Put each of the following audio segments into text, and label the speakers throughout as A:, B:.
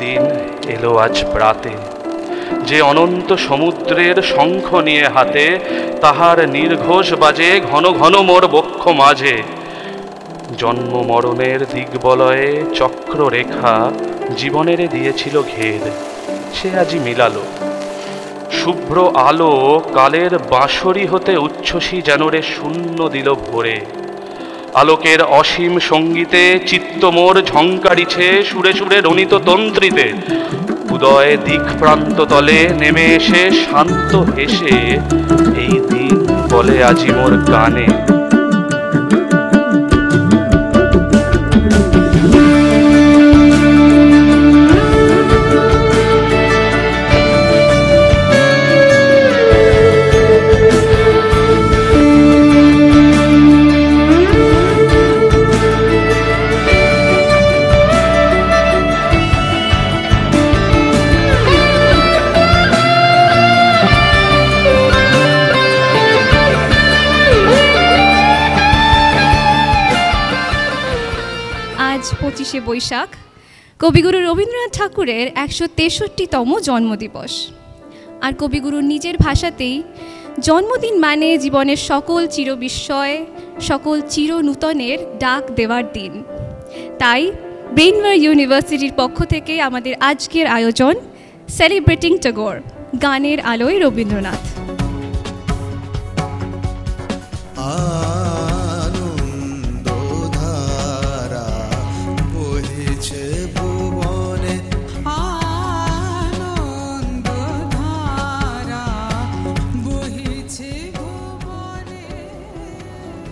A: দিন এলো আজ প্রাতে, যে অনন্ত সমুদ্রের শঙ্খ নিয়ে হাতে, তাহার নির্ঘোষ বাজে ঘন ঘন মোর বক্ষ মাঝে। জন্ম মরণের দিগ্বলয়ে চক্ররেখা জীবনের দিয়েছিল ঘের, সে আজি মিলালো। শুভ্র আলো কালের বাঁশরি হতে উচ্ছ্বসী যেন রে শূন্য দিল ভরে। আলোকের অসীম সঙ্গীতে চিত্ত মোর ঝঙ্কারিছে সুরে সুরে রণিত তন্ত্রীতে। উদয় দিক প্রান্ত তলে নেমে এসে শান্ত হেসে এই দিন বলে আজি মোর গানে।
B: আজ 25শে বৈশাখ, কবিগুরু রবীন্দ্রনাথ ঠাকুরের 163তম জন্মদিবস। আর কবিগুরুর নিজের ভাষাতেই জন্মদিন মানে জীবনের সকল চিরবিস্ময়, সকল চিরনূতনের ডাক দেওয়ার দিন। তাই ব্রেইনওয়্যার ইউনিভার্সিটির পক্ষ থেকে আমাদের আজকের আয়োজন সেলিব্রেটিং ট্যাগর, গানের আলোয় রবীন্দ্রনাথ।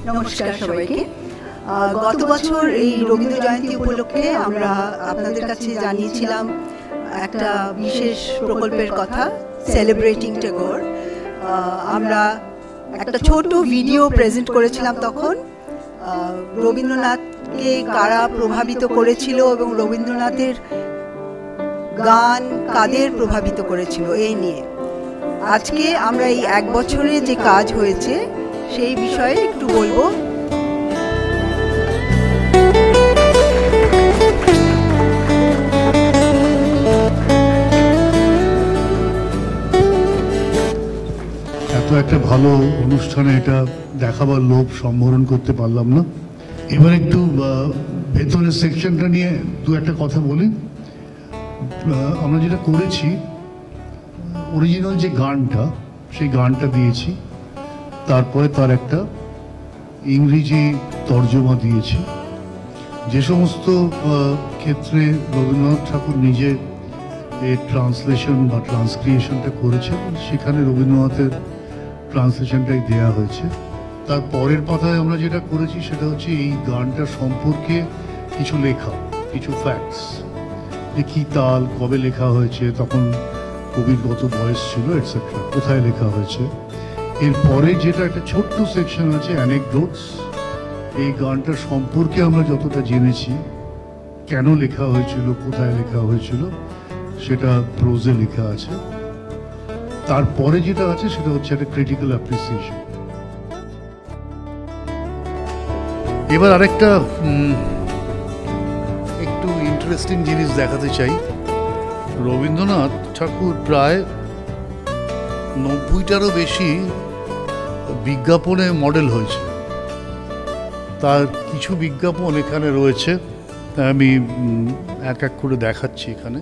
C: নমস্কার সবাইকে। গত বছর এই রবীন্দ্র জয়ন্তী উপলক্ষে আমরা আপনাদের কাছে জানিয়েছিলাম একটা বিশেষ প্রকল্পের কথা, সেলিব্রেটিং ট্যাগর। আমরা একটা ছোট ভিডিও প্রেজেন্ট করেছিলাম তখন, রবীন্দ্রনাথকে কারা প্রভাবিত করেছিল এবং রবীন্দ্রনাথের গান কাদের প্রভাবিত করেছিল এই নিয়ে। আজকে আমরা এই এক বছরে যে কাজ হয়েছে সেই বিষয়ে একটু বলবো।
D: এত একটা ভালো অনুষ্ঠানে এটা দেখাবার লোভ সম্বরণ করতে পারলাম না। এবার একটু ভেতরের সেকশনটা নিয়ে দু একটা কথা বলি। আমরা যেটা করেছি, অরিজিনাল যে গানটা, সেই গানটা দিয়েছি, তারপরে তার একটা ইংরেজি তর্জমা দিয়েছি। যে সমস্ত ক্ষেত্রে রবীন্দ্রনাথ ঠাকুর নিজে এই ট্রান্সলেশন বা ট্রান্সক্রিয়েশনটা করেছেন, সেখানে রবীন্দ্রনাথের ট্রান্সলেশনটাই দেয়া হয়েছে। তার পরের পাতায় আমরা যেটা করেছি সেটা হচ্ছে এই গানটা সম্পর্কে কিছু লেখা, কিছু ফ্যাক্টস, যে কী তাল, কবে লেখা হয়েছে, তখন কবির কত বয়স ছিল, এটসেট্রা, কোথায় লেখা হয়েছে। এরপরে যেটা একটা ছোট্ট সেকশন আছে অ্যানেকডোটস, এই গানটা সম্পর্কে আমরা যতটা জেনেছি, কেন লেখা হয়েছিল, কোথায় লেখা হয়েছিল, সেটা প্রোজে লেখা আছে। তারপরে যেটা আছে সেটা হচ্ছে একটা ক্রিটিক্যাল অ্যাপ্রিসিয়েশন। এবার আরেকটা একটু ইন্টারেস্টিং জিনিস দেখাতে চাই। রবীন্দ্রনাথ ঠাকুর প্রায় 90টারও বেশি বিজ্ঞাপনে মডেল হয়েছে। তার কিছু বিজ্ঞাপন এখানে রয়েছে, আমি এক এক করে দেখাচ্ছি এখানে।